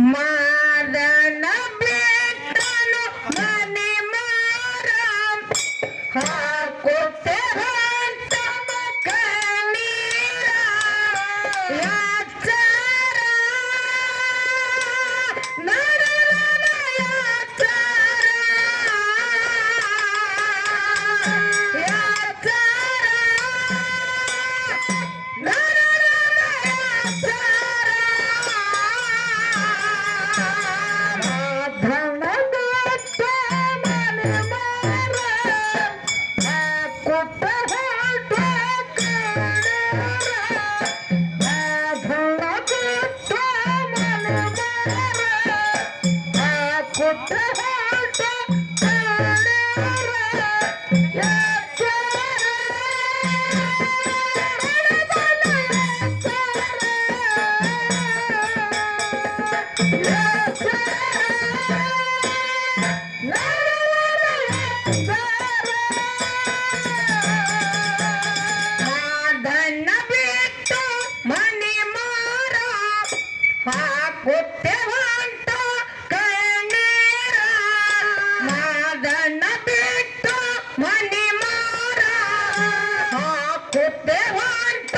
ಮಾದನ ಬಿಟ್ಟನು ಮನೆ ಮಾರ ಹಾಕುತ್ತೆ ತಮ್ಮ ಕಣ್ಣೀರ ಯಾಚಾರ ನರನ ಯಾಚಾರ ಯಾಚಾರ ನರನ ಯಾಚಾರ ಧನದತ್ತ ಮನೆ ಮಾರ ಹಾಕುತ್ತ ಹೊರಟ ಕಣ್ಣೀರ ಧನದತ್ತ ಮನೆ ಮಾರ ಹಾಕುತ್ತ ಹೊರಟ ಕಣ್ಣೀರ ಯಾಚಾರ ಮಾದನ್ನ ಬಿಟ್ಟು ಮನೆ ಮಾರ ಹಾಕುತ್ತೆ ಹೊಂಟ ಕಣ್ಣೀರ ಮಾದನ್ನ ಬಿಟ್ಟು ಮನೆ ಮಾರ ಹಾಕುತ್ತೆ ಹೊಂಟ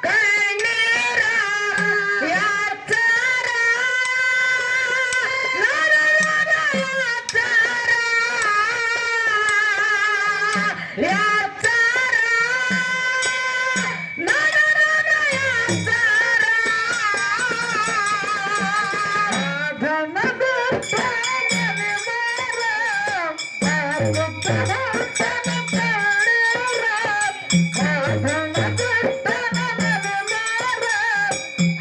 ಕಣ್ಣೀರ ಯಾಚಾರ ನರನ ಯಾಚಾರ ಯಾಚಾರ ನರನ ಯಾಚಾರ ಧನದತ್ತ ಮನೆ ಮಾರ ಹಾಕುತ್ತ ಹೊರಟ ಕಣ್ಣೀರ ಧನದತ್ತ ಮನೆ ಮಾರ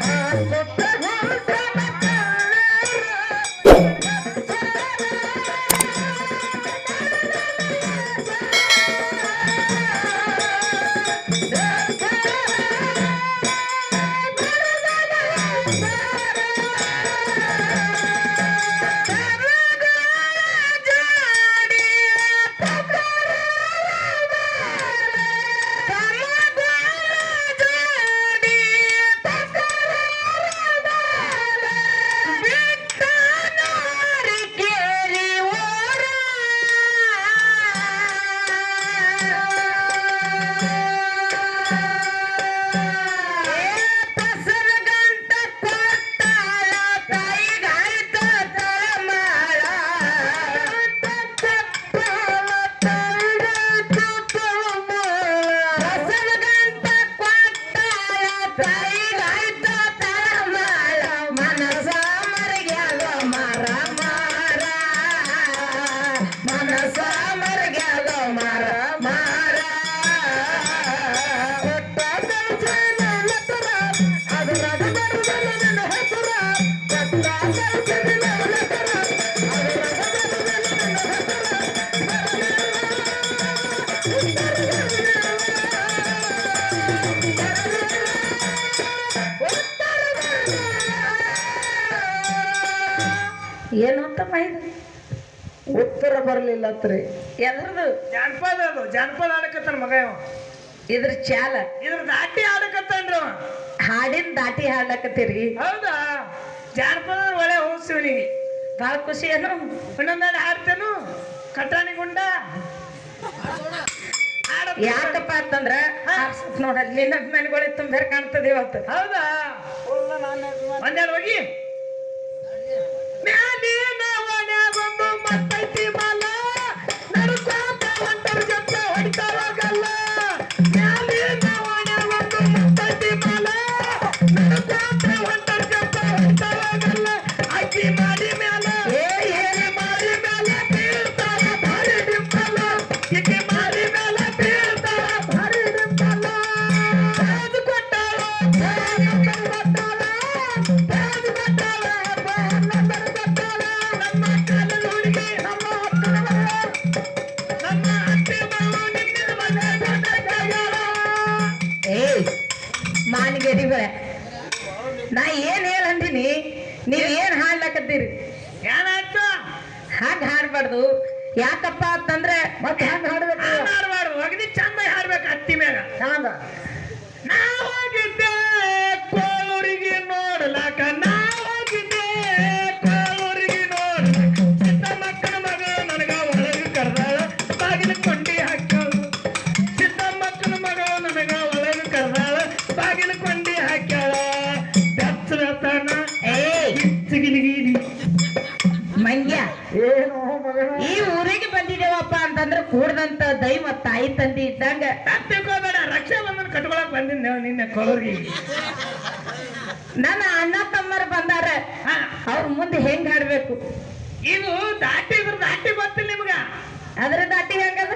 ಹಾಕುತ್ತ ಹೊರಟ ಏನು ಅಂತಮ್ಮ ಇದು ಉತ್ತರ ಬರಲಿಲ್ಲ ಅತ್ರಿ ಎದ್ರದು ಜಾನಪದ ಅದು ಜಾನಪದ ಆಡಕತ್ತಾನ ಮಗ ಇವ ಇದ್ರ ಚಾಲ ಇದ್ರ ದಾಟಿ ಆಡಕತ್ತಾನ್ರಿ ಅವ ಹಾಡಿನ ದಾಟಿ ಹಾಡ್ಲಕತ್ತೀರಿ ಹೌದಾ ಜಾನಪದ ಒಳ್ಳೆ ಹೋಗ್ಸಿವನಿಗೆ ಭಾಳ ಖುಷಿ ಏನು ಇನ್ನೊಂದೆರಡು ಹಾಡ್ತೇನು ಕಟಾಣಿ ಗುಂಡ ಯಾಕಪ್ಪ ಅಂತಂದ್ರ ನೋಡಲ್ಲಿ ನಿನ್ನ ಮನೆಗಳೇ ತುಂಬ ಕಾಣ್ತದೆ ಇವತ್ತು ಹೌದಾ ಒಂದೆರಡು ಹೋಗಿ ಮ್ಯಾಲಿನವನ್ಯಾಗೊಂದು ಮತ್ತೈತಿ ಮಲ ನಡ್ಕೋತ ಹೊಂಟರ ಜೊತೆ ಹೊಡಿತಾವಾಗಲ್ಲ ಮ್ಯಾಲಿನವನ್ಯಾಗೊಂದು ಮತ್ತೈತಿ ಮಲ ನಡ್ಕೋತ ಹೊಂಟರ ಜೊತೆ ಹೊಡಿತಾವಾಗಲ್ಲ ಅಕ್ಕಿ ಮಾಡಿ ಮ್ಯಾಲ ಏರಿ ಮಾಡಿ ಮ್ಯಾಲ ಬೀಳ್ತಾರ ಭಾರಿ ಡಿಂಪಲ ಇಕ್ಕಿ ಮಾಡಿ ಮ್ಯಾಲ ಬೀಳ್ತಾರ ಭಾರಿ ಡಿಂಪಲ ಅದು ಕೊಟ್ಟಾಳ ಮಾನಿಗೆರಿಗಳ ನಾ ಏನ್ ಹೇಳಂದಿನಿ ನೀವ್ ಏನ್ ಹಾಡ್ಲಕತ್ತೀರಿ ಏನಾಯ್ತು ಹಾಗೆ ಹಾಡ್ಬಾರ್ದು ಯಾಕಪ್ಪ ಅಂತಂದ್ರೆ ಮತ್ತೆ ಹಂಗ ಹಾಡ್ಬೇಕು ಹಾಡ್ಬಾರ್ದು ಒಗದಿ ಚಂದ ಹಾಡ್ಬೇಕು ಹತ್ತಿ ಮ್ಯಾಗ ಹಂಗ ನಾ ಹೋಗಿದ್ದೆ ಕೋಳೂರಿಗೆ ನೋಡ್ಲಾಕ ನಾ ಹೋಗಿದ್ದೆ ತಂದಿ ಇದ್ದಂಗ. ತಿಳ್ಕೋಬೇಡ, ರಕ್ಷಾ ಬಂಧನ ಕಟ್ಕೊಳಕ್ ಬಂದಿದ್ದೆ ನಿನ್ನೆ ಕೊಳೂರಿಗೆ. ನನ್ನ ಅಣ್ಣ ತಮ್ಮರು ಬಂದಾರ, ಅವ್ರ ಮುಂದೆ ಹೆಂಗ್ ಹಾಡ್ಬೇಕು? ಇದು ದಾಟಿ ಗೊತ್ತಿಲ್ಲ ನಿಮ್ಗ? ಅದ್ರ ದಾಟಿ ಹೆಂಗದ?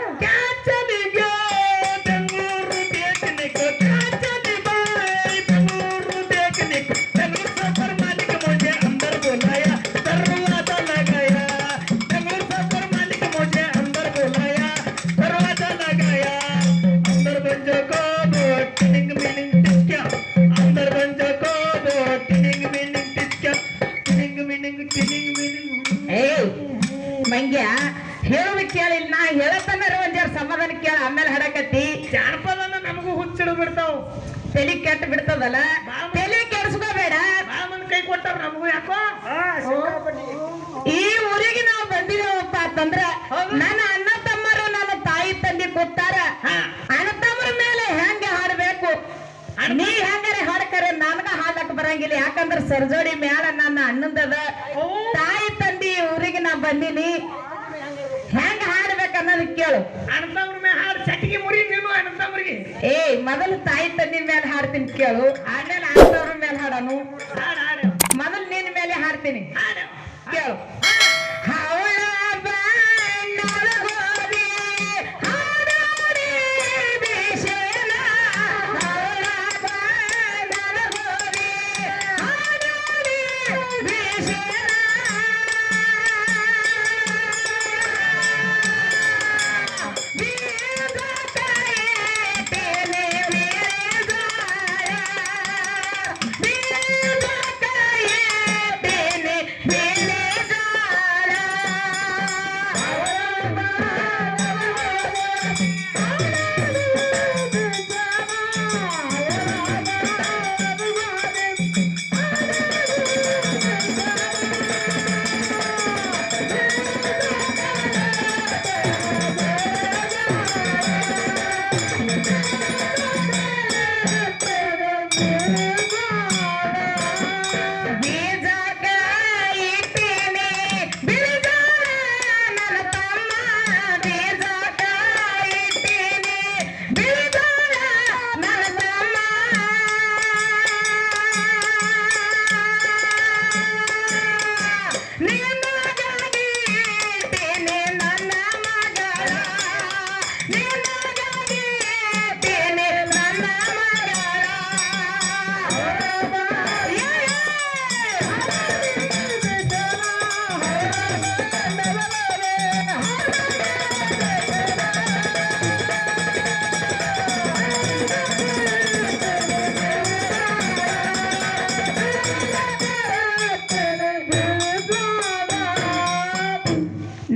ಮಂಗ್ಯ ಹೇಳುವ ಕೇಳಿಲ್ಲ, ನಾ ಹೇಳತನ ಒಂದ್ ಜರ ಸಮಾಧಾನ ಕೇಳ, ಆಮೇಲೆ ಹಾಡಕತ್ತಿ. ಜಾನಪದನ ನಮಗೂ ಹುಚ್ಚಿಡು ಬಿಡ್ತಾವ್, ತಲಿ ಕೆಟ್ಟ ಬಿಡ್ತದಲ್ಲ, ತಲಿ ಕೆಡ್ಸ್ಕೋಬೇಡ. ಬಾಮನ್ ಕೈ ಕೊಟ್ಟಾರ ನಮಗೂ ಯಾಕೋ. ಈ ಊರಿಗೆ ನಾವು ಬಂದಿದ್ದೇವಪ್ಪ ಅಂತಂದ್ರ ನನ್ನ ಅಣ್ಣ ತಮ್ಮರು ನನ್ನ ತಾಯಿ ತಂದೆ ಕೊಟ್ಟಾರ. ಅಣ್ಣ ತಮ್ಮರ ಮೇಲೆ ಹೆಂಗ ಹಾಡ್ಬೇಕು, ನೀ ಹೆಂಗಾರ ಹಾಡ್ಕರೆ ನನ್ಗ ಹಾಡಕ್ ಬರಂಗಿಲ್ಲ. ಯಾಕಂದ್ರ ಸರ್ಜೋಡಿ ಮ್ಯಾಲ ನನ್ನ ಅಣ್ಣಂದದ, ತಾಯಿ ತಂದಿ ಊರಿಗೆ ನಾ ಬಂದೀನಿ, ಹೆಂಗ ಹಾಡ್ಬೇಕ ಅನ್ನೋದ್ ಕೇಳು. ಅಣ್ಣತಮ್ರ ಮೇಲೆ ಹಾಡು ಚಟಿಗೆ ಮುರಿ ನೀನು ಅಣ್ಣತಮ್ರಿಗೆ. ಮೊದಲು ತಾಯಿ ತಂದಿ ಮೇಲೆ ಹಾಡ್ತೀನಿ ಕೇಳು, ಆಮೇಲೆ ಅಣ್ಣವ್ರ ಮೇಲೆ ಹಾಡನು. ಮೊದಲು ನಿನ್ನ ಮೇಲೆ ಹಾಡ್ತೀನಿ ಕೇಳು. ಹವಳ ಬಣ್ಣದ ಗೋರಿ ಹಾಡೋರಿ ಬಿಸೇನ, ಹವಳ ಬಣ್ಣದ ಗೋರಿ ಹಾಡೋರಿ ಬಿಸೇನ,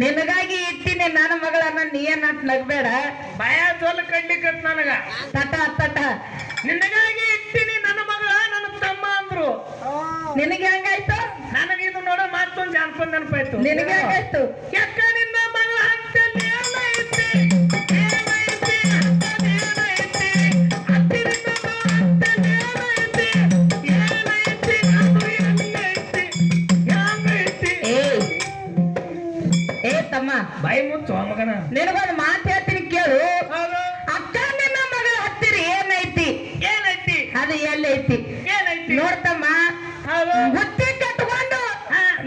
ನಿನಗಾಗಿ ಇಟ್ಟಿನಿ ನನ್ನ ಮಗಳನ್ನ, ನೀ ಏನಾಟ್ ನಗ್ಬೇಡ. ಭಯ ಜೋಲ ಕಡ್ಲಿಕ್ಕತ್ ನನಗ. ತಟ ನಿನಗಾಗಿ ಇಟ್ಟಿನಿ ನನ್ನ ಮಗಳ ನನ್ನ ತಮ್ಮ ಅಂದ್ರು. ನಿನಗೆ ಹೆಂಗಾಯ್ತು? ನನಗೆ ಇದು ನೋಡೋ ಮಾತೊಂದು ಜಾನಪದ ನೆನಪಾಯ್ತು. ನಿನಗೆ ಹೆಂಗಾಯ್ತು? ಯಾಕ ನಿನ್ನ ಮಗಳ ಹತ್ತಲ್ಲಿ ಏನೈತಿ, ತಮ್ಮ ಬಾಯಿ ಮುಚ್ಚು ಮಗನ. ನಿನಗೊಂದು ಮಾತು ಹೇಳ್ತೀನಿ ಕೇಳು. ಅಕ್ಕ ನಿನ್ನ ಮಗಳ ಹತ್ತಿರ ಏನೈತಿ, ಅದು ಎಲ್ಲೈತಿ ನೋಡ್ತಮ್ಮ. ಬುತ್ತಿ ಕಟ್ಕೊಂಡು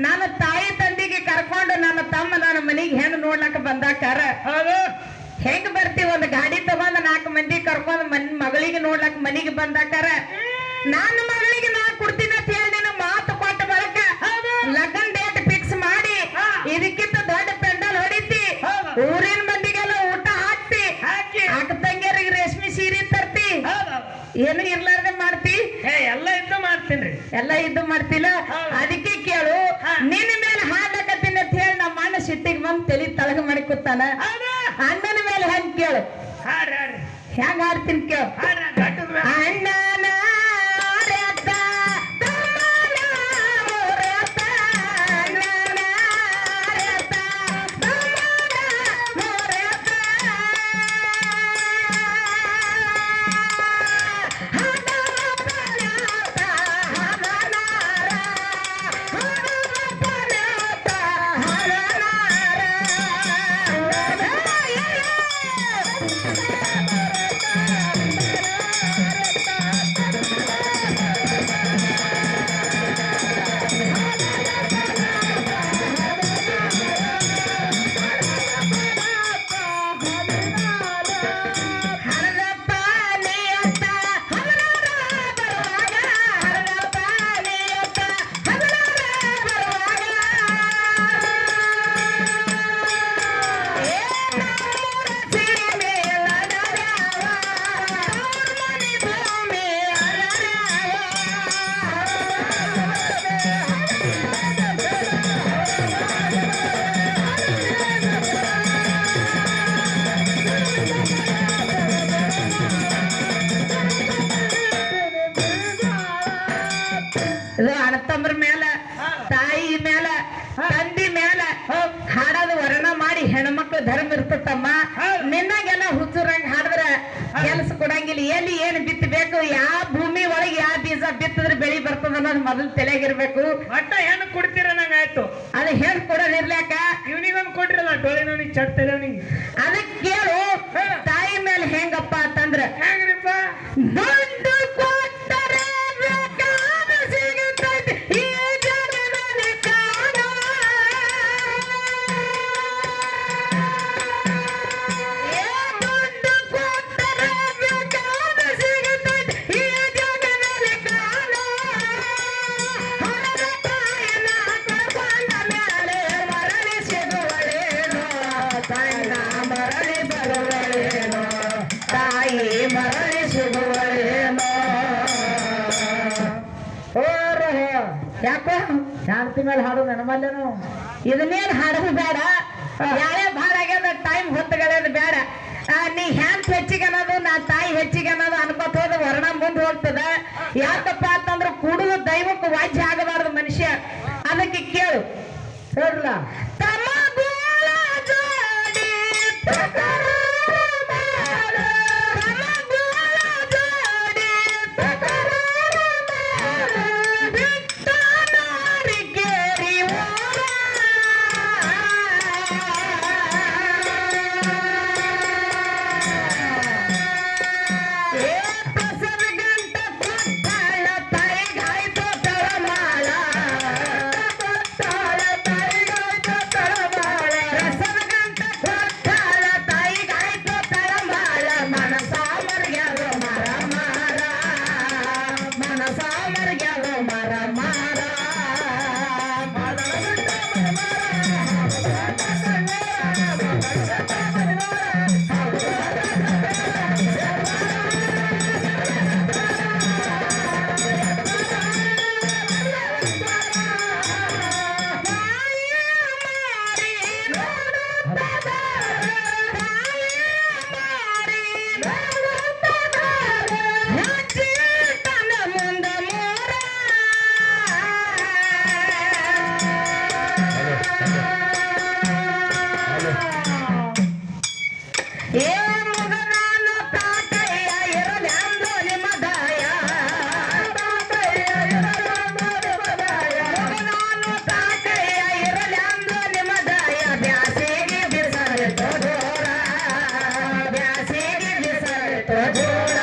ನನ್ನ ತಾಯಿ ತಂದಿಗೆ ಕರ್ಕೊಂಡು ನನ್ನ ತಮ್ಮ ನನ್ನ ಮನೆಗೆ ಹೆಣ್ಣು ನೋಡ್ಲಕ್ಕ ಬಂದಾಕಾರ ಹೆಂಗ್ ಬರ್ತೀವಿ? ಒಂದು ಗಾಡಿ ತಗೊಂಡ್ 4 ಮಂದಿ ಕರ್ಕೊಂಡು ಮಗಳಿಗೆ ನೋಡ್ಲಕ್ಕ ಮನೆಗೆ ಬಂದಾಕಾರ ನನ್ನ ಮಗಳಿಗೆ ನಾ ಕೊಡ್ತೀನಿ ಅಂತ ಹೇಳಿ ನಿನ್ನ ಮಾತು ಕೊಟ್ಟ ಬರಕ ಲಗ್ನ ಡೇಟ್ ಫಿಕ್ಸ್ ಮಾಡಿ ಇದಕ್ಕಿಂತ ದೊಡ್ಡ ಪೆಂಡಲ್ ಹೊಡಿತಿ, ಊರಿನ ಮಂದಿಗೆಲ್ಲ ಊಟ ಹಾಕ್ತಿ, ಅಕ್ಕ ತಂಗಿಯರಿಗೆ ರೇಷ್ಮೆ ಸೀರೆ ತರ್ತಿ, ಏನು ಇರ್ಲಾರ್ದೆ ಮಾಡ್ತಿ? ಎಲ್ಲ ಇದ್ದು ಮಾಡ್ತೀನಿ, ಎಲ್ಲ ಇದ್ದು ಮಾಡ್ತಿಲ್ಲ. ಅದಕ್ಕೆ ಕೇಳು, ನಿನ್ನ ಮೇಲೆ ಹಾಡ್ಲಕತ್ತೀನಿ ಅಂತ ಹೇಳಿ ನಮ್ಮ ಅಣ್ಣ ಸಿಟ್ಟಿಗೆ ಬಂದು ತಲೆ ತಳಗ ಮಾಡಿ ಕೂತಾನ. ಅಣ್ಣನ ಮೇಲೆ ಹೆಂಗ್ ಕೇಳು, ಹೆಂಗ್ ಹಾಡ್ತೀನಿ ಕೇಳು. ಅಣ್ಣನ ತಮ್ಮರ ಮೇಲ ತಾಯಿ ಮೇಲ ತಂದಿ ಮೇಲ ಹಾಡೋದು ವರ್ಣ ಮಾಡಿ ಹೆಣ್ಮಕ್ಳು ಧರ್ಮ ಇರ್ತತಮ್ಮ. ನಿನ್ನಾಗೆಲ್ಲ ಹುಚ್ಚುರಂಗ್ ಹಾಡಿದ್ರ ಕೆಲಸ ಕೊಡಂಗಿಲ್ಲ. ಎಲ್ಲಿ ಏನು ಬಿತ್ತಬೇಕು, ಯಾವ ಭೂಮಿ ಒಳಗೆ ಯಾವ ಬೀಜ ಬಿತ್ತಿದ್ರೆ ಬೆಳಿ ಬರ್ತದ ಅನ್ನೋದು ಮೊದಲು ತಲೆಗಿರ್ಬೇಕು. ಒಟ್ಟ ಹೆಣ್ಣು ಕೊಡ್ತೀರ ನಂಗ ಆಯ್ತು. ಅದು ಹೆಣ್ ಕೊಡೋದಿರ್ಲಾಕ ಇವನಿಗೊಂದು ಕೊಟ್ರಲ್ಲ ಟೋಳಿನವನಿಗೆ ಚಟ್ತಲೆ ಅವನಿಗೆ. ಅದಕ್ಕೆ ಕೇಳು ತಾಯಿ ಮೇಲೆ ಹೆಂಗಪ್ಪ ಅಂತಂದ್ರ ಹೆಂಗ್ರಿಪ್ಪ? ದುಡ್ಡು ಕೊಟ್ಟರೆ ಬೇಕಾದ ಸಿಗುತ್ತೈತಿ ಈ ಜಗದಲ್ಲಿ ಕಾಣ. ದುಡ್ಡು ಕೊಟ್ಟರೆ ಬೇಕಾದ ಸಿಗುತ್ತೈತಿ ಈ ಜಗದಲ್ಲಿ ಕಾಣ. ಹಣದ ತಾಯಿನ ಕರ್ಕೊಂಡ ಮೇಲೆ ಮರಳಿ ಸಿಗುವಳೇನೋ, ತಾಯಿನ ಮರಳಿ ಬರುವಳೇನೋ, ತಾಯಿ ಮರಳಿ ಸಿಗುವಳೇನೋ. ಯಾಕೋ ಶಾಂತಿ ಮೇಲೆ ಹಾಡು ನೆನಮಲ್ಲೇನು? ಇದನ್ನೇನು ಹಾಡೋದು ಬೇಡ. ಯಾರೇ ಭಾಳ ಆಗ್ಯದ ಟೈಮ್ ಹೊತ್ತುಗಳೇದು ಬೇಡ. ನೀ ಹ್ಯಾಂಡ್ ಹೆಚ್ಚಿಗೆ ಅನ್ನೋದು ನಾ ತಾಯಿ ಹೆಚ್ಚಿಗೆ ಅನ್ನೋದು ಅನ್ಕೋತ ಹೋದ ವರ್ಣ ಮುಂದೆ ಹೋಗ್ತದ. ಯಾಕಪ್ಪ ಅಂತಂದ್ರೆ ಕುಡುದು ದೈವಕ್ಕೆ ವಾಜ್ಯ ಆಗಬಾರ್ದು ಮನುಷ್ಯ. ಅದಕ್ಕೆ ಕೇಳು ಹೇಳಲ್ಲ ತಮಗೋಳ ಜೋಡಿ ತಕರಾರು ಮಾಡು, ತಮಗೋಳ ಜೋಡಿ ತಕರಾರು ಮಾಡು, ಬಿಟ್ಟ ನಾರಿಗೇರಿ ಓಡ. ಪ್ರಸವ ಗಂಟ ಕೊಟ್ಟಾಳ ತಾಯಿಗಾಯ್ತು ತಳಮಾಳ, ಕೊಟ್ಟಾಳ ತಾಯಿಗಾಯ್ತು ತಳಮಾಳ, ಪ್ರಸವ ಗಂಟ ಕೊಟ್ಟಾಳ ತಾಯಿಗಾಯ್ತು ತಳಮಾಳ, ಮನಸ ಮರ್ಗ್ಯಾದ ಮರ ಮಾರ, ಮನಸ ಮರ್ಗ್ಯಾದ ಮರ ಮಾರ. ಏ ಮುಗನಾನು ತಾತಯ್ಯ ಇರಲ್ಯಾಂದು ನಿಮ್ಮದಾಯ, ತಾತಯ್ಯ ಇರಲ್ಯಾಂದು ನಿಮ್ಮದಾಯ, ಮುಗನಾನು ತಾತಯ್ಯ ಇರಲ್ಯಾಂದು ನಿಮ್ಮದಾಯ, ಬ್ಯಾಸಿಗೆ ಬಿಸರಿತು ಜೋರ, ಬ್ಯಾಸಿಗೆ ಬಿಸರಿತು ಜೋರ.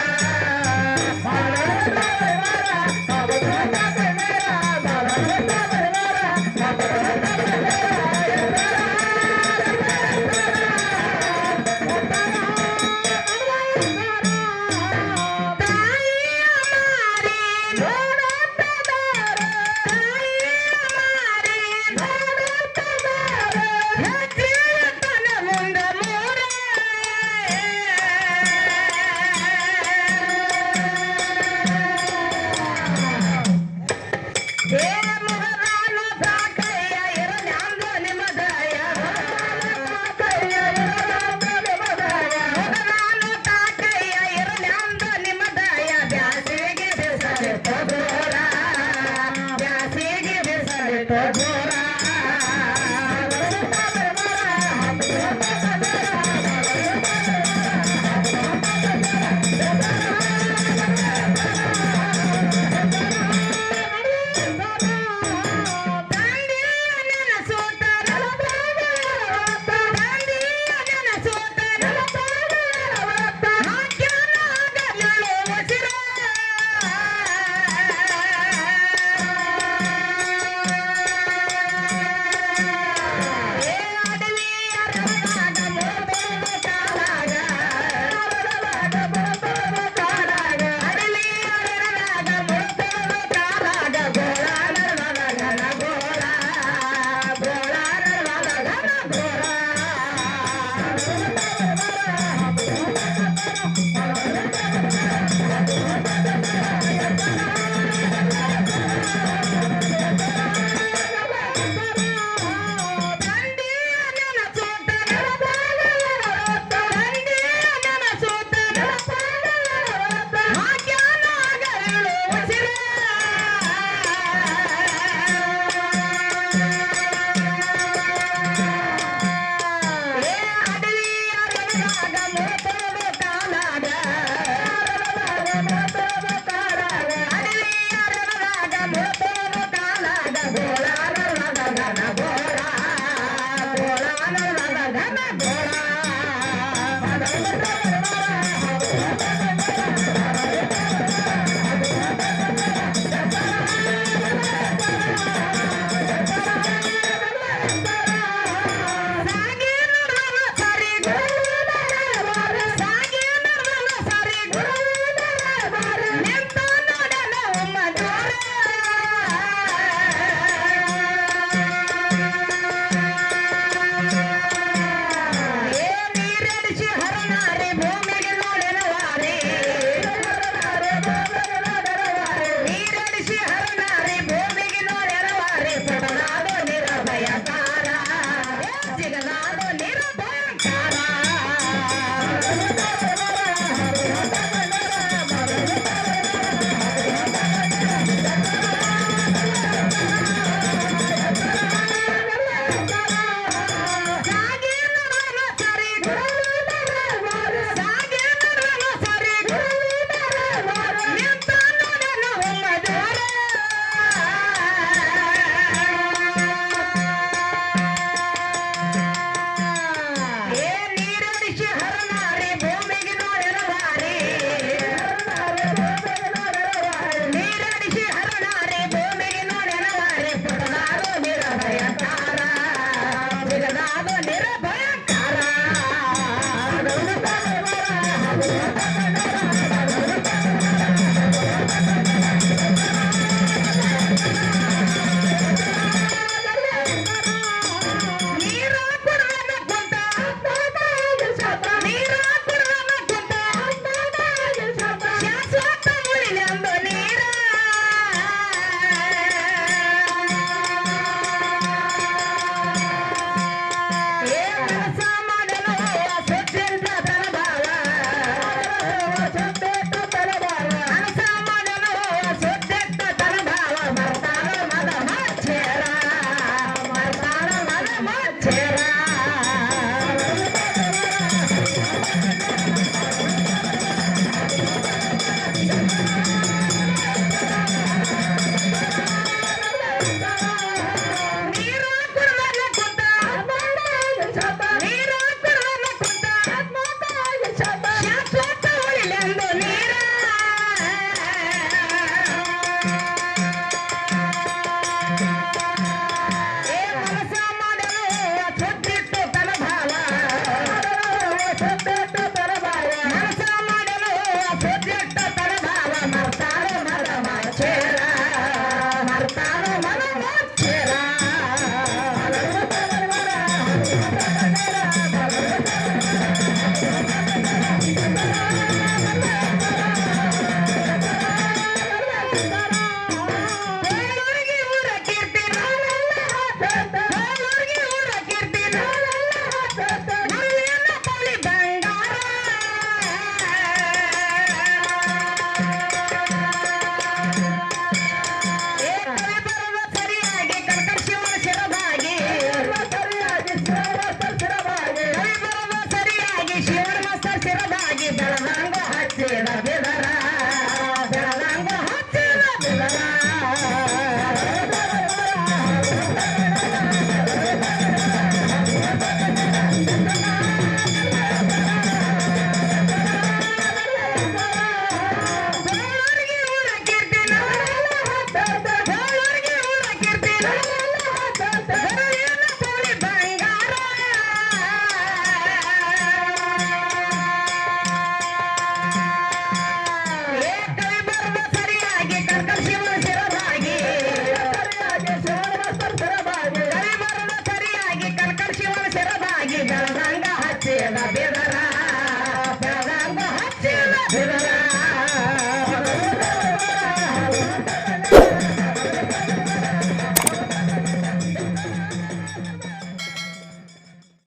ನನ್ನ